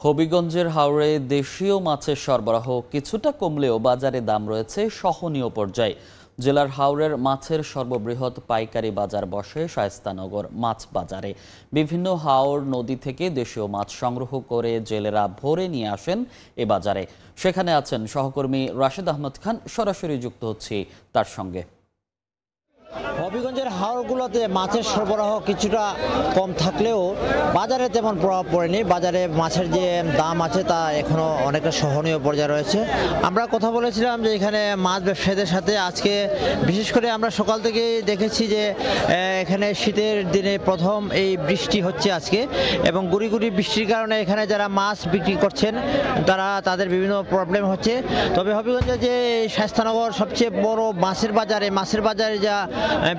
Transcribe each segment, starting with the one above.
হবিগঞ্জের হাওরে দেশীয় মাছের সরবরাহ কিছুটা কমলেও বাজারে দাম রয়েছে সহনীয় পর্যায়ে। জেলার হাওরের মাছের সর্ববৃহৎ পাইকারি বাজার বসে শায়েস্তানগর মাছ বাজারে। বিভিন্ন হাওর নদী থেকে দেশীয় মাছ সংগ্রহ করে জেলেরা ভরে নিয়ে আসেন এ বাজারে। সেখানে আছেন সহকর্মী রাশেদ আহমদ খান, সরাসরি যুক্ত হচ্ছি তার সঙ্গে। হবিগঞ্জের হাওরগুলোতে মাছের সরবরাহ কিছুটা কম থাকলেও বাজারে তেমন প্রভাব পড়েনি। বাজারে মাছের যে দাম আছে তা এখনো অনেকটা সহনীয় পর্যায়ে রয়েছে। আমরা কথা বলেছিলাম যে এখানে মাছ ব্যবসায়ীদের সাথে। আজকে বিশেষ করে আমরা সকাল থেকে দেখেছি যে এখানে শীতের দিনে প্রথম এই বৃষ্টি হচ্ছে আজকে, এবং গুড়ি গুড়ি বৃষ্টির কারণে এখানে যারা মাছ বিক্রি করছেন তাদের বিভিন্ন প্রবলেম হচ্ছে। তবে হবিগঞ্জে যে শায়েস্তানগর সবচেয়ে বড় মাছের বাজারে যা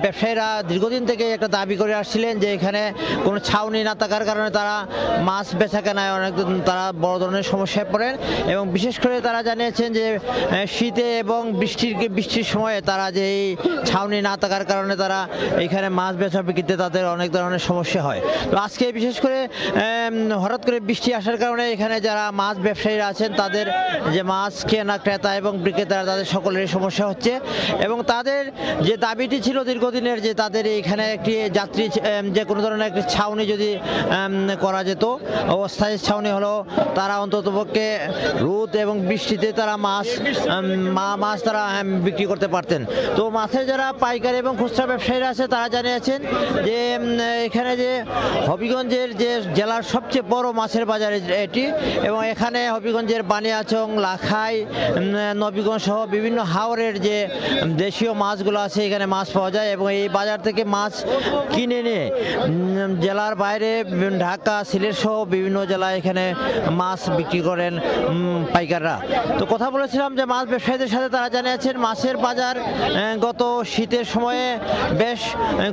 ব্যবসায়ীরা দীর্ঘদিন থেকে একটা দাবি করে আসছিলেন যে এখানে কোনো ছাউনি না থাকার কারণে তারা মাছ বেচা কেনায় অনেক তারা বড় ধরনের সমস্যায় পড়েন, এবং বিশেষ করে তারা জানিয়েছেন যে শীতে এবং বৃষ্টির সময়ে তারা যে এই ছাউনি না থাকার কারণে তারা এখানে মাছ বেচা বিক্রিতে তাদের অনেক ধরনের সমস্যা হয়। তো আজকে বিশেষ করে হঠাৎ করে বৃষ্টি আসার কারণে এখানে যারা মাছ ব্যবসায়ীরা আছেন তাদের যে মাছ কেনা ক্রেতা এবং বিক্রেতারা তাদের সকলেরই সমস্যা হচ্ছে, এবং তাদের যে দাবিটি ছিল দীর্ঘদিনের যে তাদের এখানে একটি যাত্রী যে কোনো ধরনের একটি ছাউনি যদি করা যেত, অস্থায়ী ছাউনি হলো তারা অন্ততপক্ষে রোদ এবং বৃষ্টিতে তারা মাছ তারা বিক্রি করতে পারতেন। তো মাছের যারা পাইকারি এবং খুচরা ব্যবসায়ীরা আছে তারা জানিয়েছেন যে এখানে যে হবিগঞ্জের যে জেলার সবচেয়ে বড় মাছের বাজার এটি, এবং এখানে হবিগঞ্জের বানিয়াচং, লাখাই, নবীগঞ্জ সহ বিভিন্ন হাওরের যে দেশীয় মাছগুলো আছে এখানে মাছ পাওয়া যায়, এবং এই বাজার থেকে মাছ কিনে নিয়ে জেলার বাইরে ঢাকা, সিলেট সহ বিভিন্ন জেলায় এখানে মাছ বিক্রি করেন পাইকাররা। তো কথা বলেছিলাম যে মাছ ব্যবসায়ীদের সাথে, তারা জানিয়েছেন মাছের বাজার গত শীতের সময়ে বেশ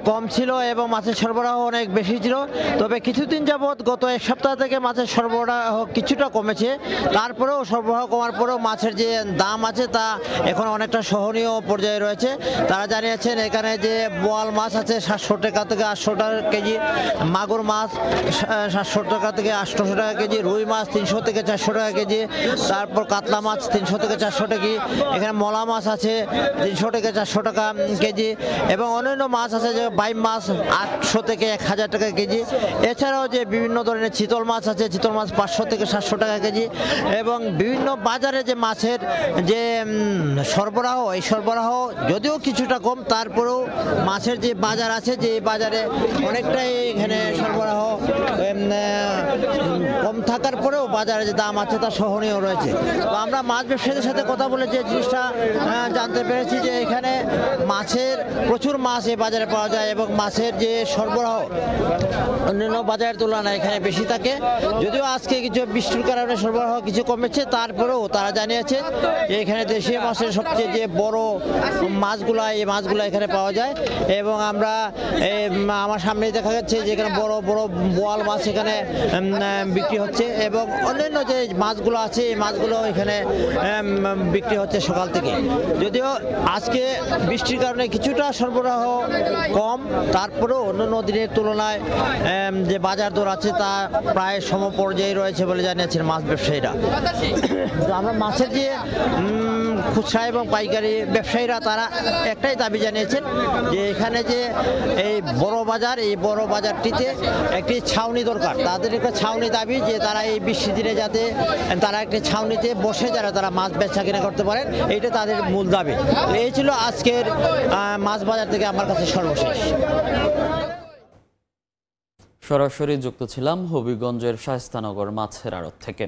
কম ছিল এবং মাছের সরবরাহ অনেক বেশি ছিল। তবে কিছুদিন যাবৎ গত এক সপ্তাহ থেকে মাছের সরবরাহ কিছুটা কমেছে। তারপরেও সরবরাহ কমার পরেও মাছের যে দাম আছে তা এখন অনেকটা সহনীয় পর্যায়ে রয়েছে। তারা জানিয়েছেন এখানে যে বোয়াল মাছ আছে 700 টাকা থেকে 800 টাকা কেজি, মাগুর মাছ 700 টাকা থেকে 800 টাকা কেজি, রুই মাছ 300 থেকে 400 টাকা কেজি, তারপর কাতলা মাছ 300 থেকে 400 টাকা, এখানে মলা মাছ আছে 300 থেকে 400 টাকা কেজি, এবং অন্যান্য মাছ আছে যে বাইম মাছ 800 থেকে 1000 টাকা কেজি। এছাড়াও যে বিভিন্ন ধরনের চিতল মাছ আছে, চিতল মাছ 500 থেকে 700 টাকা কেজি, এবং বিভিন্ন বাজারে যে মাছের যে সরবরাহ, এই সরবরাহ যদিও কিছুটা কম, তারপরেও মাছের যে বাজার আছে যে বাজারে অনেকটাই এখানে সরবরাহ কম থাকার পরেও বাজারে যে দাম আছে তা সহনীয় রয়েছে। তো আমরা মাছ ব্যবসায়ীদের সাথে কথা বলে যে জিনিসটা জানতে পেরেছি যে এখানে মাছের প্রচুর মাছ এই বাজারে পাওয়া যায়, এবং মাছের যে সরবরাহ অন্যান্য বাজারের তুলনায় এখানে বেশি থাকে। যদিও আজকে কিছু বৃষ্টির কারণে সরবরাহ কিছু কমেছে, তারপরেও তারা জানিয়েছে যে এখানে দেশীয় মাছের সবচেয়ে যে বড় মাছগুলো, এই মাছগুলো এখানে পাওয়া যায়। এবং আমরা আমার সামনেই দেখা যাচ্ছে যে এখানে বড় বড় বোয়াল মাছ এখানে বিক্রি হচ্ছে, এবং অন্যান্য যে মাছগুলো আছে এই মাছগুলো এখানে বিক্রি হচ্ছে সকাল থেকে। যদিও আজকে বৃষ্টির কারণে কিছুটা সরবরাহ কম, তারপরেও অন্যান্য দিনের তুলনায় যে বাজার দর আছে তা প্রায় সমপর্যায়ে রয়েছে বলে জানিয়েছেন মাছ ব্যবসায়ীরা। তো আমরা মাছের যে খুচরা এবং পাইকারি ব্যবসায়ীরা তারা একটাই দাবি জানিয়েছেন যে এখানে যে এই বড় বাজার, এই বড় বাজারটিতে একটি ছাউনি দরকার। তাদের একটা ছাউনি দাবি যে তারা এই বৃষ্টি দিনে যাতে তারা একটি ছাউনিতে বসে তারা মাছ বেচা কিনা করতে পারেন, এইটা তাদের মূল দাবি। এই ছিল আজকের মাছ বাজার থেকে আমার কাছে সর্বশেষ। সরাসরি যুক্ত ছিলাম হবিগঞ্জের শায়েস্তানগর মাছের আড়ত থেকে।